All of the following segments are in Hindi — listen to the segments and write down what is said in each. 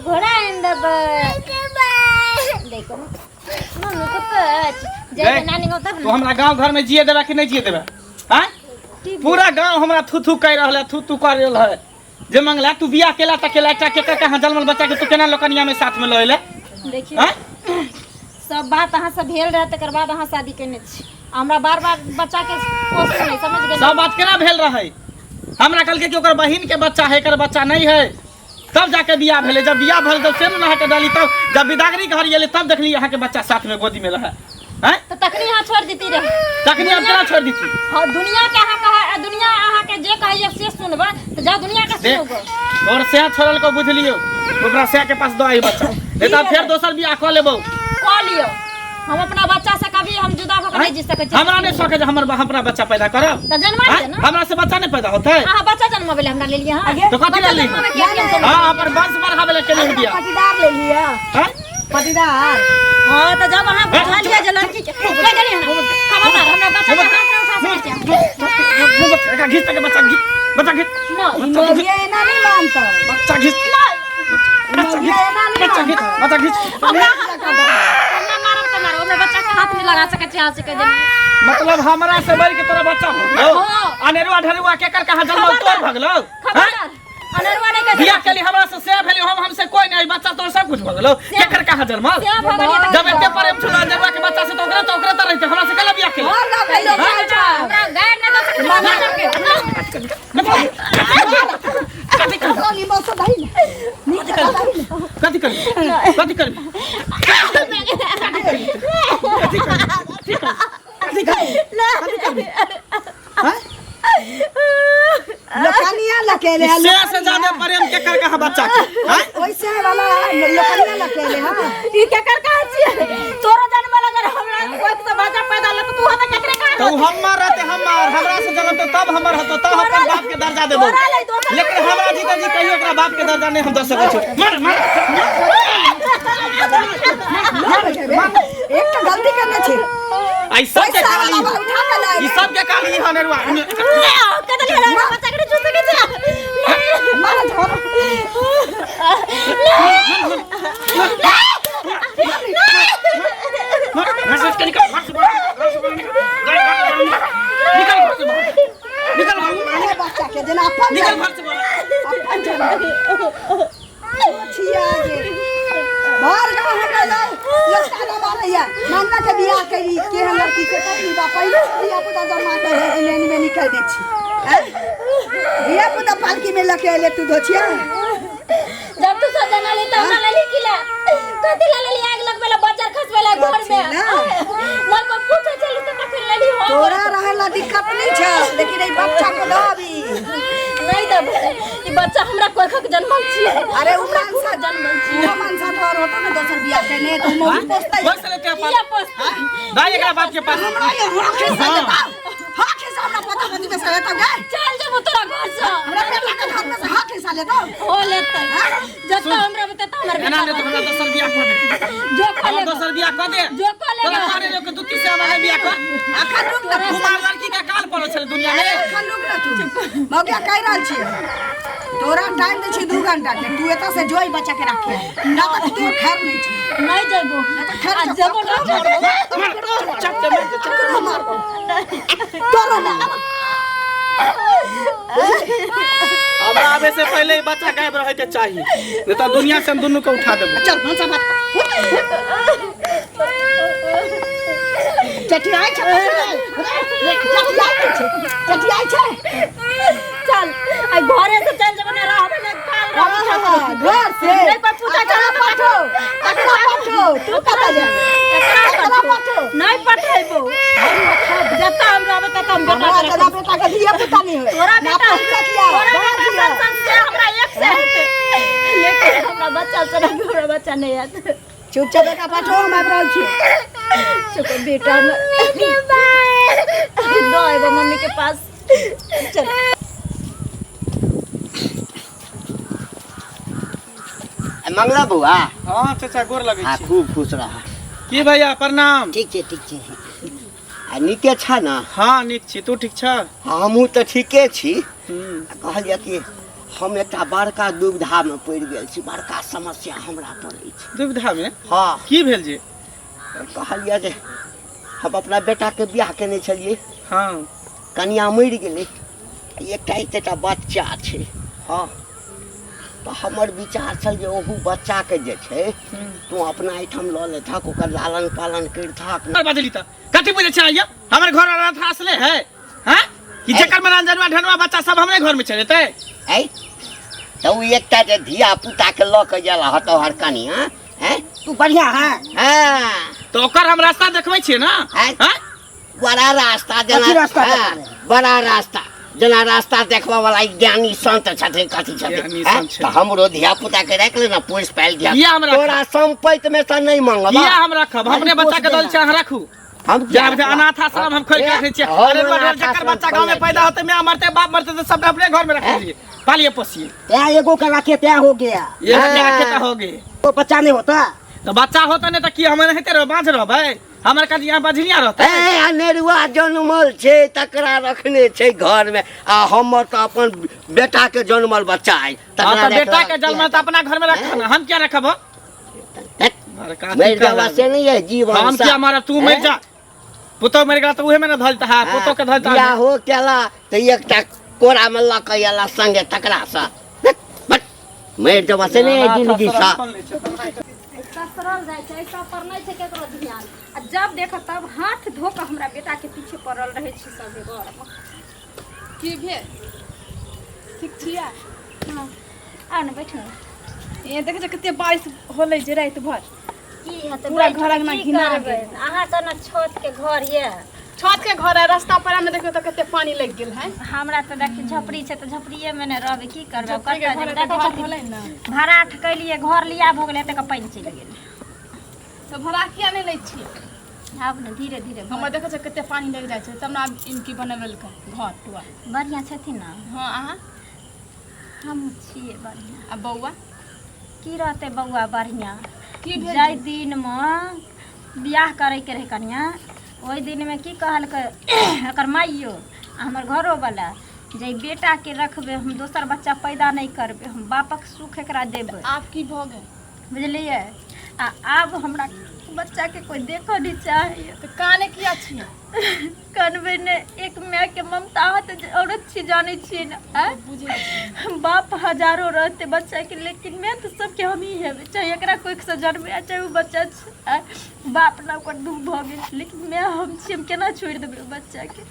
घोड़ा इन द देखो मम्मी को पच जय नानी को तब तो हमरा गांव घर में जिए देबा कि नहीं जिए देबा हां पूरा गांव हमरा थू थू कह रहल है थू थू कर रहल है जे मंगला तू बियाह केला त केला के कहां जन्मल बच्चा के तू केना लोकनिया में साथ में लइले देखिए हां सब बात अहाँ से भेल रहे तकर बाद अहाँ शादी करने छी हमरा बार-बार बच्चा के पोषण नहीं समझ गए सब बात केना भेल रहे हमरा कल के कि ओकर बहिन के बच्चा है एकर बच्चा नहीं है तब जाके बियाह भेले जब बियाह भेल तब सेम नहा के डाली तब जब बिदागरी घर गेले तब देखली यहां के बच्चा साथ में गोदी में रहे हैं तो तकनी यहां छोड़ देती रहे तकनी अब केना छोड़ देती हां दुनिया के अहाँ कहा दुनिया अहाँ के जे कहिए से सुनबा तो जा दुनिया के सुनोगे और से छोड़ल को बुझलियो ओकरा से के पास दो आई बच्चा नहीं तो फिर दोसर बियाह क लेबो क लियो हम अपना बच्चा से कभी हम जुदा होकर नहीं जी सके हमरा नहीं सके जे हमर अपना बच्चा पैदा करब त जन्मा दे ना हमरा से बच्चा नहीं पैदा होतै हां बच्चा जन्मावेले हमरा ले लिया हां तो कथि ले ली हां अपन वंश बढ़ावेले के लिए दिया पटीदार ले लिया हां पटीदार हां तो जब अहाँ बुझा लिया जे लड़की के ले गली ना खबरदार हमरा बच्चा के हाथ में उठा सकते का घिस के बच्चा घिस ना ये ना नहीं मानता बच्चा घिस बच्चा घिस बच्चा के हाथ में लगा सके चाह सके मतलब हमरा से बढ़ के तोरा बच्चा हो अनेरुआ ढरुआ केकर कहां जन्म तोर भगलो अनेरुआ नहीं कर बियाह के लिए हमरा से भेलियो हमसे कोई नहीं बच्चा तोर सब कुछ भगलो केकर कहां जन्म जब एते प्रेम छला अनेरुआ के बच्चा से तो ओकरा त रहते हमरा से कला बियाह के हमरा गाय ने दस कथि कर लोकनिया लकेले से ज्यादा प्रेम केकर कहां बच्चा के ओइसे वाला लोकनिया लकेले हां ई केकर कहा छी तोरा जन्म लगर हमरा कोई तो बच्चा पैदा ल तू हमें केकरे कहा तो हमर रहते हमरा से जन्म तो तब हमर हतो तब अपन बाप के दर्जा देबो लेकिन हमरा जीता जी कहियो ओकरा बाप के दर्जा नहीं हम दे सकै छी मार एक तो गलती करने छी आई सब के काली ई सब के काली हनेरुआ कदल हरा बच्चा के चूस के जा मार छोड़ मैसेज के निकल निकल मारे बच्चा के जना अपन निकल घर से अपन जना छिया गे बाहर गांव है गलो लड़का ना मारैया मानना के बियाह करी के हम लड़की से पत्नी बा पहले बियाह को जमा के है लेन में निकल दे छी बियाह को तो पालकी में लके ले तू दोछिया जब तू सजना ले तब ना ले किला कथि ले ले आग लगवेला बच्चा खसवेला घर में मन को पूछे चली तो फिर ले ली हो तोरा रहेला दिक्कत नहीं छ लेकिन ई बच्चा को दो अभी नहीं दब ई बच्चा हमरा कोई खक जन्मल छी अरे उमरान सा जन्मल छी उमरान सा तो होतो ना दोसर बियाह करने तो मोही पोसता बस लेते ये पोस्ट दाई एकरा बाप के पास हां के सामने पता बदी में से तो गए चल जब तोरा घर से हमरा पे लागल हाथ में से हां के साले दो हो लेते जब हमरा बता त हमर एना ने तो हमरा दोसर बियाह कर दे जो खोले दोसर बियाह कर दे जो खोले तोरा मारे लोग के दुती से हमारे बियाह कर अखन रुक ना कुमार लड़की का काल पड़ो छले दुनिया में अखन रुक ना तू मौका कह रहल छी तोरा टाइम दे छी 2 घंटा के तू एता से जोई बच्चा के रखे ना तो तू खैर नहीं छी नहीं जइबो खैर जब ना चक्कर मार तोरा ना अब आवे से पहले ही बच्चा गायब रहे के चाहिए नहीं तो दुनिया से हम दोनों को उठा देबो चल कौन सा बात चटियाई छ चटियाई छ चल आई घरे से चल जब ना रहबे ना काल घर से नहीं कोई पूछा चल पाठो तू कता जा एकरा पाठो नहीं पठेबो जब हम रहबे त हम बेटा के दिया पता नहीं हो तोरा बेटा तोरा संग से हमरा एक से हेते लेकिन हमरा बच्चा से हमरा बच्चा नहीं आत चुपचाप बेटा पाठो हम आब रहल छी चुप बेटा दो एगो मम्मी के पास चल मंगला बुआ हां चाचा गोर लगे छी खूब खुश रहा की भैया प्रणाम ठीक छै आ निके छ ना हां निक छी तू ठीक छ हमहू तो ठीके छी कहलिए कि हम एकटा बड़का दुविधा में पड़ि गेल छी, बड़का समस्या हमरा पड़ै छै। दुविधा में हाँ, की भेल जे? कहलिए जे हम अपना बेटा के बियाह केने छलिए, हाँ कनिया मरि गेलै, एकटा एतेटा बच्चा छै। हाँ, तो हमर विचार छल जे ओहू बच्चा के जे छै तू अपना एहिठाम लऽ लेथक, ओकर लालन पालन करिथक। बजली त कथी बोले छै ये? हमर घर वाला था असले है, हैं कि जेकर में रंजनवा ढनवा बच्चा सब हमरे घर में चले ते। ऐ तो उ एकटा जे धिया पुता के लऽ के गेला हतो हर कनिया, हैं तू बढ़िया है। हाँ, तो ओकर हम रास्ता देखबै छियै ना, हैं हैं बड़ा रास्ता कथी जेना, रास्ता हाँ, देखबै? बड़ा रास्ता जेना रास्ता देखबा वाला ज्ञानी संत छथिन, कथी ज्ञानी छथिन, हैं? संत छै। तो हमरो धिया पुता के राख ले ना, पोस पाल दिया। ये हमरा तोरा संपत्ति में से नहीं मांगबा, ये हम रखब, अपने बच्चा के दल छै अहाँ राखू। हम जब अनाथ आश्रम हम खोल के रखे छियै, अरे बड़ जकर बच्चा गांव में पैदा होते मैं मरते बाप मरते तो सब अपने घर में रख लीजिए, पालिए पोसिए। त्या एगो का रखे त्या हो गया, ये रखे त हो गए। तो बच्चा नहीं होता। तो बच्चा होता नहीं तो की हम रहते रह बांझ रहबै? हमर का यहाँ बझनिया रहते। ए अनेरुआ जनमल छै तकरा रखने छै घर में, आ हमर तो अपन बेटा के जनमल बच्चा है, हां तो बेटा के जन्म त अपना घर में रखना, हम क्या रखब? मेरे जवा से नहीं है जीवन हम क्या मारा, तू मर जा, पुतो मर गया तो उहे में न धलता है, पुतो के धलता या हो केला तो एकटा कोरा में ल के एला संगे तकरा सा, बट मेरे जवा से नहीं है जिंदगी सा। ससुराल जाय छै, सब पर नहीं छै केकरो ध्यान, आ जब देख तब हाथ धो के हमरा बेटा के पीछे पड़ल रहे छी सब घर में। की भेल? ठीक छियै? हां आ न बैठो। ये देखे कते बारिश होलै जे रात भर, की हेतै पूरा घर अंगना घिना गेल। अहाँ त न छत के घर ये, छत के घर है, रास्ता पर में देखियो तो कते पानी लग गेल है। हमरा त देखी झपड़ी छै त झपड़िए में न रहबे, की करबे? झपड़ी के घर कतऽ घर होलै ना, भाड़ा ठकलिए, घर लिया भ गेलै त पानी चलि गेल। तो भाड़ा किया नहीं लै छी? आब न धीरे धीरे हम देखे छ कते पानी लग जाय छै, तब ना इनकी बनवेल के घर टुआ। बढ़िया छथिन न। हां अहाँ हम छिए बढ़िया। आ बौआ की रहते बउआ बढ़िया? की भेल? जाय दिन में बियाह करे के रहे कन्या, ओहि दिन में की कहलकै एकर माइयो आ हमर घरो वाला जे बेटा के रखबे, हम दोसर बच्चा पैदा नहीं करबे, हम बापक सुख एकरा देबे, आप की भ गेल? बुझलिए? आ आब हमरा बच्चा के कोई देखो नहीं चाहिए। तो काने किया छियै? कनबे ने एक माय के ममता होत औरत छी, जाने छिए न, बुझे छी बाप हजारों रहते बच्चा के, लेकिन मैं तो सबके हम ही है, चाहे एकरा कोई से जन्मे चाहे वो बच्चा बाप ना ओकर दुख भ गेल, लेकिन मैं हम छी, हम केना छोड़ देबे बच्चा के?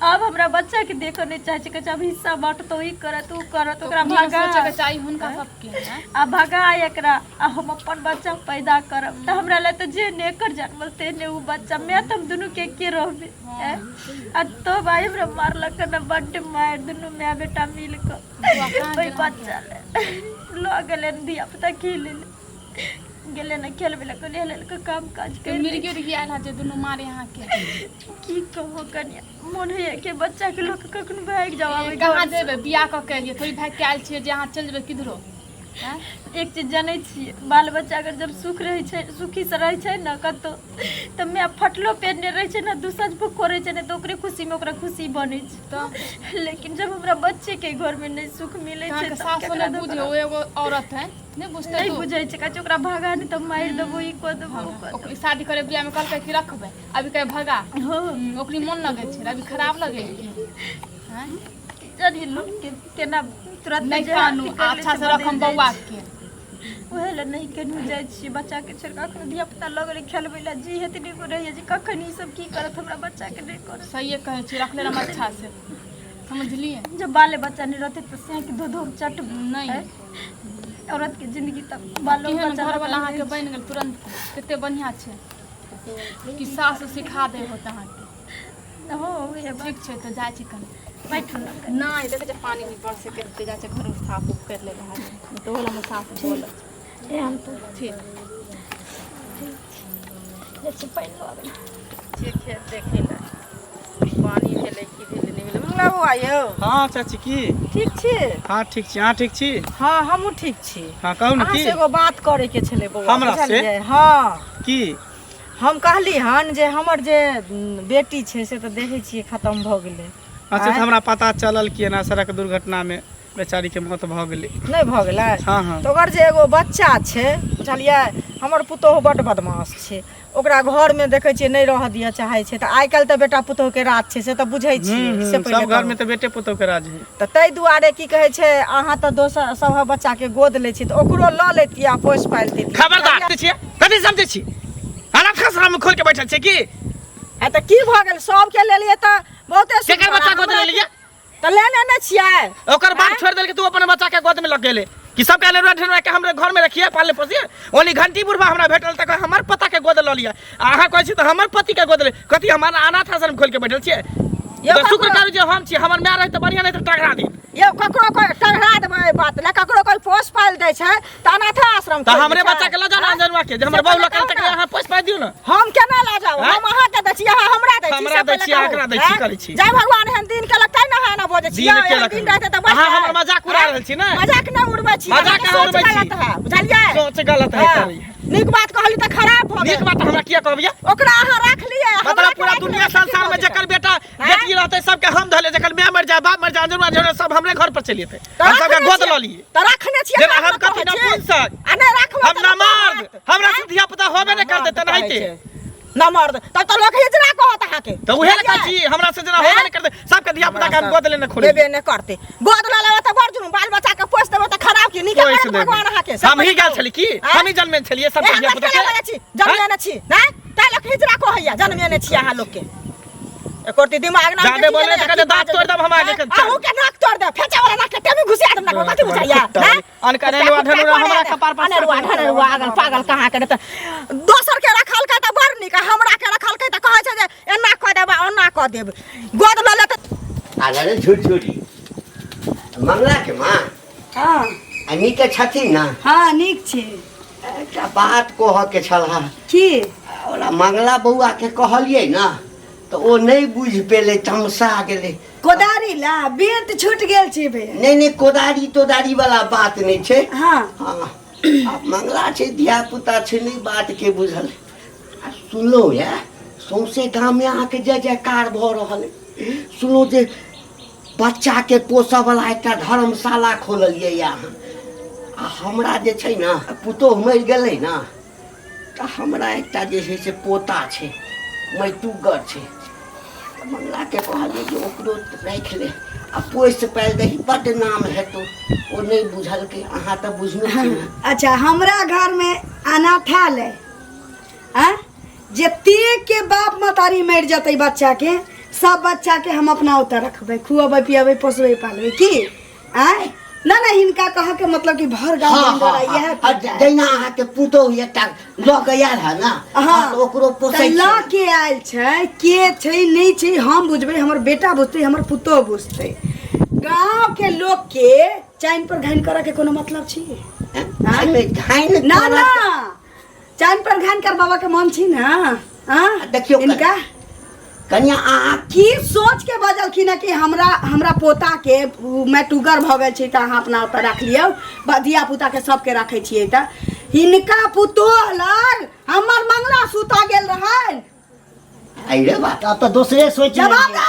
अब हमरा बच्चा के देखो नहीं चाहे छै, जब हिस्सा बांट तो ई करत उ करत, ओकरा भागा सोचे के चाहिए हुनका सबके हैं। आ भगा एकरा, आ हम अपन बच्चा पैदा करब त हमरा ले तो जे ने एकर जन्मल ते ने उ बच्चा, मैं तो हम दुनू के रहबे। आ तो भाई हमरा मारलक न, बड्ड मार, दुनू माय बेटा मिल के ओइ बच्चा ले गेले धिया पुता खेले गेले न, खेलबे ले ले ले के काम काज के कर मिर्गी उर्गी आयल है जे दुनू मारे यहाँ के। की कहो कन्या, मन है के बच्चा के लोग कखन भाग जावे। कहाँ देबे बियाह क के लिए? थोड़ी भाग के आयल छियै जे अहाँ चल जेबै किधरो? एक चीज जानै छियै, बाल बच्चा अगर जब सुख रहे छै, सुखी से रहे छै न कतो, त मैं फटलो पेरने रहे छै न, दूसज भूख करे छै न, तो ओकरे खुशी में ओकरा खुशी बने छै। तो लेकिन जब हमरा बच्चे के घर में नहीं सुख मिले छै के सास ने बुझे, ओ एगो औरत है नहीं बुझते, नहीं बुझे छै, कहै ओकरा भगा नहीं तो मार देबो, ई को देबो, उ को देबो। ओकरी शादी करे बियाह में कहलकै कि रखबे, अभी कहे भगा। ओकरी मन लगे छै, अभी खराब लगे हैं। जानी लोग के केना तुरंत नहीं कानू, अच्छा से रखम बौआ के। ओहे ले नहीं केनू जाय छी, बच्चा के छोड़ कखनो धिया पुता लगले खेलबे ला जी हेतनी को रहिए जे कखन ई सब की करत हमरा बच्चा के नहीं करत। सही कहे छी, रख लेना अच्छा से, समझलिए? जब बाले बच्चा नहीं रहते तो से के दो दो चट नहीं औरत के जिंदगी तक बालो बच्चा घर वाला अहाँ के बन गेल तुरंत, कते बढ़िया छै कि सास सिखा दे होत अहाँ के। हो ये ठीक छै तो जाय छी कनी बैठो नहीं देखे छै पानी भी पड़ से करते जाय छै, घर साफ उफ कर ले रहा है तो होला में साफ बोल ए हम तो ठीक जैसे पहले वाला ठीक है देखे ला पानी भेलै कि भेलै नहीं भेलै। मंगला बौआ यौ हाँ चाची की ठीक छी? हाँ ठीक छी, अहाँ ठीक छी? हाँ हमहूँ ठीक छी। हाँ कहू ने अहाँ की से एगो बात करे के छलै बौआ, हमरा से? बुझलियै? हाँ की हम कहली हन जे हमर जे बेटी छै से तो देखे छियै खत्म भ गेलै। अच्छा तो हमरा पता चलल कि ना सड़क दुर्घटना में बेचारी के मौत भ गेलै। नहीं भ गेलै। हाँ हाँ तो ओकर जे एगो बच्चा छै बुझलियै हमर पुतोह बड्ड बदमाश छै ओकरा घर में देखे छियै नहीं रह दिया चाहे छै त आइ काल्हि त बेटा पुतोह के राज छै से त बुझै छियै से पहिले सब घर में तो बेटे पुतोह के राज है। त तै दुआरे की कहै छै अहाँ त दोसर सब बच्चा के गोद लै छी त ओकरो ल लेती आ पोस पाल देती। खबरदार छियै कथि समझै छी अनाथ आश्रम में खोल के बैठल छै की आ त की भ गेल सब के लेलिए त बहुते केकर बच्चा गोद ले लिया त लेने नै छियै ओकर बाप छोड़ देल के तू अपन बच्चा के गोद में लग गेले कि सब के लेरवा ढेरवा के हमरे घर में रखिए पाले पोसिए ओनी घंटी बुढ़वा हमरा भेटल त हमर पता के गोद ल लिया अहाँ कहै छी त हमर पति के गोद ले कथि हमार अनाथ आश्रम खोल के बैठल छियै यो शुक्र करू जे हम छी हमर माय रहे त बढ़िया नहीं त टकरा दी यो ककरो कोई टकरा देबै बात ले ककरो कोई पोस पाल दै छै त अनाथ आश्रम त हमरे बच्चा के ल जाना अंजनवा के जे हमर बाबू लकल तक अहाँ पोस पाइ दियौ न हम केना ला जाऊ हम अहाँ के दै छी अहाँ हमरा दै छी हमरा दै छी एकरा दै छी करै छी जय भगवान एहन दिन के लगतै ना है ना बोझे छी दिन के दिन रहते त बस अहाँ हमर मजाक उड़ा रहल छी ना मजाक न उड़बै छी मजाक कहाँ उड़बै छी बुझलियै सोच गलत है करी नीक बात कहली त खराब भ नीक बात हमरा किया कहबिया ओकरा अहाँ राख लिए मतलब पूरा दुनिया संसार में जकर बेटा बेटी रहते सबके हम धले जकर माय मर जाए बाप मर जाए अंजनवा झोरे सब हमरे घर पर चलिए थे हम सबके गोद ल लिए त रखने छी जेना हम कथि न पूछ सक आ नै रखबो हम ना मर्द हमरा से धिया पुता होबे नै करते त नहिते ना मर्द त लोग हिजरा कहत अहाँ के त उहे लगा छी हमरा से जेना होबे नै करते सबके धिया पुता के हम गोद लेने खोले लेबे नै करते गोद ल लेबे त बड़ जुलुम बाल बच्चा के पोस देबे त खराब की नीक भगवान अहाँ के हम ही गेल छली की हम ही जन्मे छलिए सब धिया पुता के जन्मे ने छी ना त लोग हिजरा कहैया जन्मे ने छी अहाँ लोग के एकोटी दिमाग ना जाबे बोले त कहे दांत तोड़ दब हम आगे के आहू के नाक तोड़ दे फेचा वाला नाक के टेबी घुसिया दम नाक कथि बुझाइया हैं अनकरेलवा धनुरा हमरा कपार पर धनुरा पागल कहाँ के त दोसर के रखल के त बड़ निक हमरा के रखल के त कहै छै जे एना क देबा ओना क देब गोद ल ले त अरे झूठी मंगला के माँ हाँ नीक छथिन ना हाँ नीक छै एकटा बात कह के छला की ओला मंगला बउआ के कहलिए ना तो ओ नहीं बुझ पेले तमसा गेले कोदारी ला बेत छूट गेल छै बे नहीं कोदारी तोदारी वाला बात नहीं छे हाँ हाँ अब मंगला छे धिया पुता छे नहीं बात के बुझल आ सुनलो या सौंसे गांव में आके जय जयकार भ रहल सुनो जे बच्चा के पोसऽ वाला एकटा धर्मशाला खोललिए यहाँ आ हमरा जे छै ना पुतोह मरि गेलै ना त हमरा एकटा जे छै से पोता छै मैतुगर छै मंगला के कहलिए जे ओकरो राख ले आ पोस पाल दही बड्ड नाम हेतौ ओ नहीं बुझल के अहाँ त बुझनो छी ना अच्छा हमरा घर में अनाथालय आ जते के बाप मतारी मर जतै बच्चा के सब बच्चा के हम अपना उतर रखबै खुआबै पियाबै पोसबै पालबै की आय ना ना हिनका कह के मतलब कि भर गांव हाँ, बंदर हाँ, यह हाँ, जैना अहाँ के पुतोह एकटा ल गया है ना हाँ तो ओकरो पोसै ल के आयल छै के छै नहीं छै हम बुझबै हमर बेटा बुझतै हमर पुतोह बुझतै गांव के लोग के चैन पर घाइन करे के कोनो मतलब छी घाइन ना ना चैन पर घाइन कर बाबा के मन छी ना हां देखियो इनका कन्या अहाँ की सोच के बजलखिन कि हमरा पोता के मैटुगर भ गेल छै त अहाँ अपना ऊपर राख लियौ धिया पुता के सबके राखै छियै त हिनका पुतोह लग हमर मंगला सूता गेल रहन आई रे बात अब तो दूसरे सोच जवाब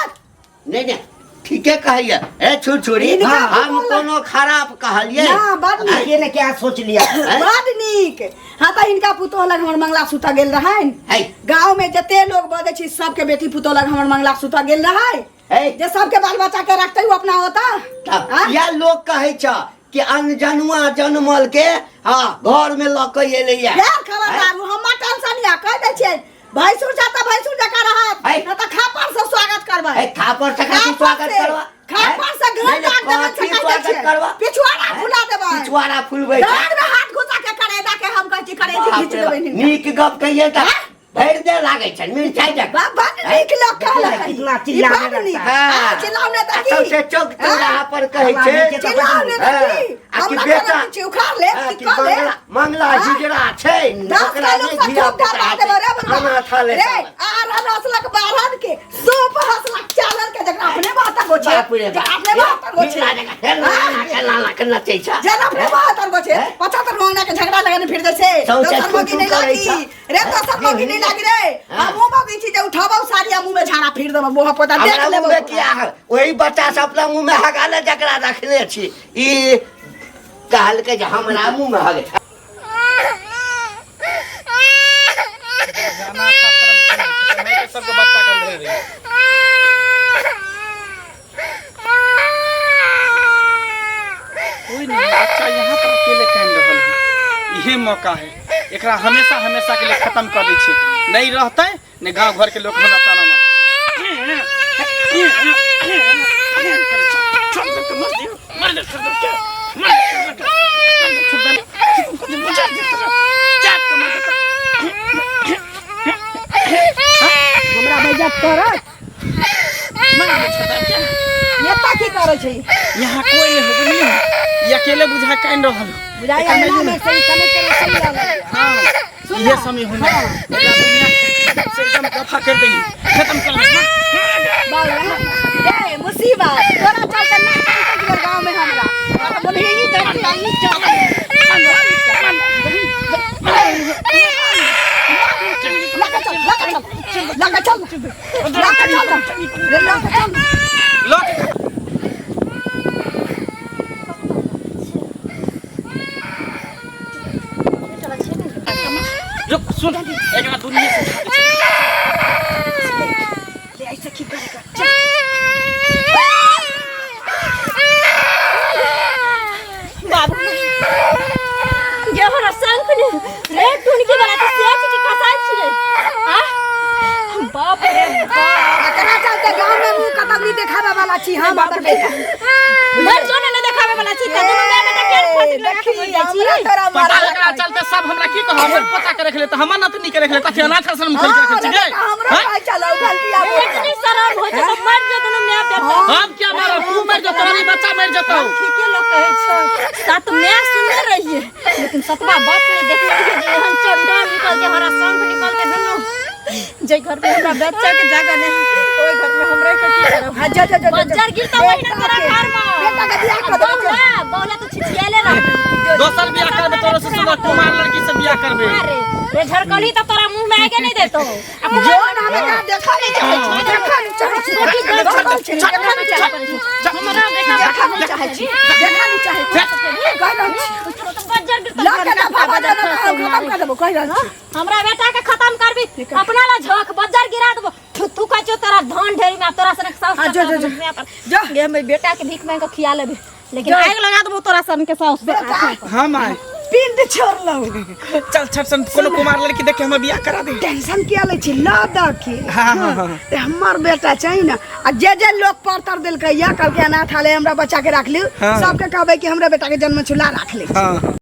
दे नहीं ठीके कहैया ए छुरछुरी हम कोनो खराब कहलिए ना बड़ नीक ये ने क्या सोच लिया बड़ नीक हाँ त हिनका पुतोह लग हमर मंगला सूता गेल रहन है गांव में जते लोग बजे छी सबके बेटी पुतोह लग हमर मंगला सूता गेल रहै है जे सबके बाल बच्चा के रखते अपना होता हाँ? या लोग कहै छ कि अनजनुआ जन्मल के हां घर में ल के एले या यार खबरदार हम टेंशन या कह दे छै भैंसुर जाता भैंसुर जका रहत है। न त खापर से स्वागत करबै ए खापर से का स्वागत करवा खापर से घर लाग देबै से स्वागत करवा पिछुआड़ा फुला देबै पिछवाड़ा फुलबै डांड में हाथ घुसा के करेदा के हम कहै छी करेदी खींच देबै नीक गप कहिए त भैर दे लागै छ मिर्चाई जक बड़ नीक लोग कहलक कितना चिल्लाने लगता है। हां चिल्लाउने त की सबसे चौक चौराहा पर कहै छै चिल्लाउने त की आ कि हमरा बेटा के उखाड़ ले आ की कि कर ले मंगला हिजड़ा छै ओकरा नहीं धिया पुता खाना खा ले रे आ हसलक बारहन के सूप हसलक चालल के जकरा अपने बात गोछे अपने बात गोछे लाला के नचै छ जन अपने बात गोछे 75 महीना के झगड़ा लगाने फिर जैसे दोसर मौकी नहीं लागी रे दोसर मौकी नहीं लागी रे हम मुंह मौकी छी जे उठाबो साड़ी मुंह में झाड़ा फिर दबा मुंह पोता देख हमरा ले मुंह में किया है वही बच्चा से अपना मुंह में हगाले जकरा रखने छी ई कहल के जे हमरा मुंह में हगे जाना था शर्म नहीं के सबको बच्चा कर ले रही कोई नहीं बच्चा यहाँ पर अकेले कान रहल है यही मौका है एकरा हमेशा हमेशा के लिए खत्म कर दी छी नहीं रहते ने गांव घर के लोग हमरा ताना हमरा बेइज्जत करत नेता की करे छै यहाँ कोई नहीं होगा नहीं ये अकेले बुझा कान रहल बुझाई अंगना में सही कने करे सही लागल हाँ ये समय होना एकरा दुनिया से एकदम कफा कर देगी खत्म कर ए मुसीबत तोरा चलते ना के गांव में हमरा बोले ही करती नहीं चल लगा चल रुक सुन एकरा दुनिया से ले ऐसे की करेगा बाबू ये हमरा संग ने रे टून के वाला तो सेच की कसाई छिले आ बाप रे बाप कना चलते गांव में मुंह कतबरी देखावे वाला छी हम बाप बेटा मर जो ने देखावे वाला छी त दोनों में बेटा के खोज लगा के मर जाई छी तोरा पता लगा चलते सब हमरा की कहो हमर पता करे खेले त हमर नतनी करे खेले त अनाथ आश्रम खोल के रखे छी गे हमरा भाई चलो गलती आप इतनी शर्म हो जा तो मर जो दोनों में बेटा हम क्या मारो तू मर जा तुम्हारी बच्चा मर जाता ठीके लोग कहे छ सात मैं सुनने रहिए लेकिन सतवा बाप ने देखले कि हम चंडा निकल जे हमारा संग निकल के दोनों जे घर में हमरा बच्चा के जगह नहीं ओई घर में हमरा के की करब जा बच्चा गिरता वही ना तेरा घर में बेटा के बियाह कर दो बोला तो छिछियाले रह दोसर बियाह करबे तोरे से सुंदर कुमार लड़की से बियाह करबे अरे रे झरकली तो तोरा मुंह में आगे नहीं देतो जो हमें का देखा नहीं चाहे देखा नहीं चाहे हमरा देखा नहीं चाहे देखा नहीं चाहे कह रहा बच्चा गिरता लग ना बाबा जाना खत्म कर देबो कह रहा हमरा बेटा के खत्म करबी अपना ला झोक बज्जर गिरा देबो तू का जो तेरा धान ढेरी में तोरा सने साउस जो ये मैं बेटा के भीख मांग के खिया लेबे लेकिन आग लगा देबो तोरा सन के साउस हम आए पिंड छोड़ लो चल छट सन कोनो कुमार लड़की देख के हम बियाह करा दे टेंशन किया ले छी ला द के हां ते हमर बेटा चाहिए ना आ जे लोग परतर देल के या कल के अनाथ आले हमरा बच्चा के राख लियो सबके कहबे कि हमरा बेटा के जन्म छुला राख ले हां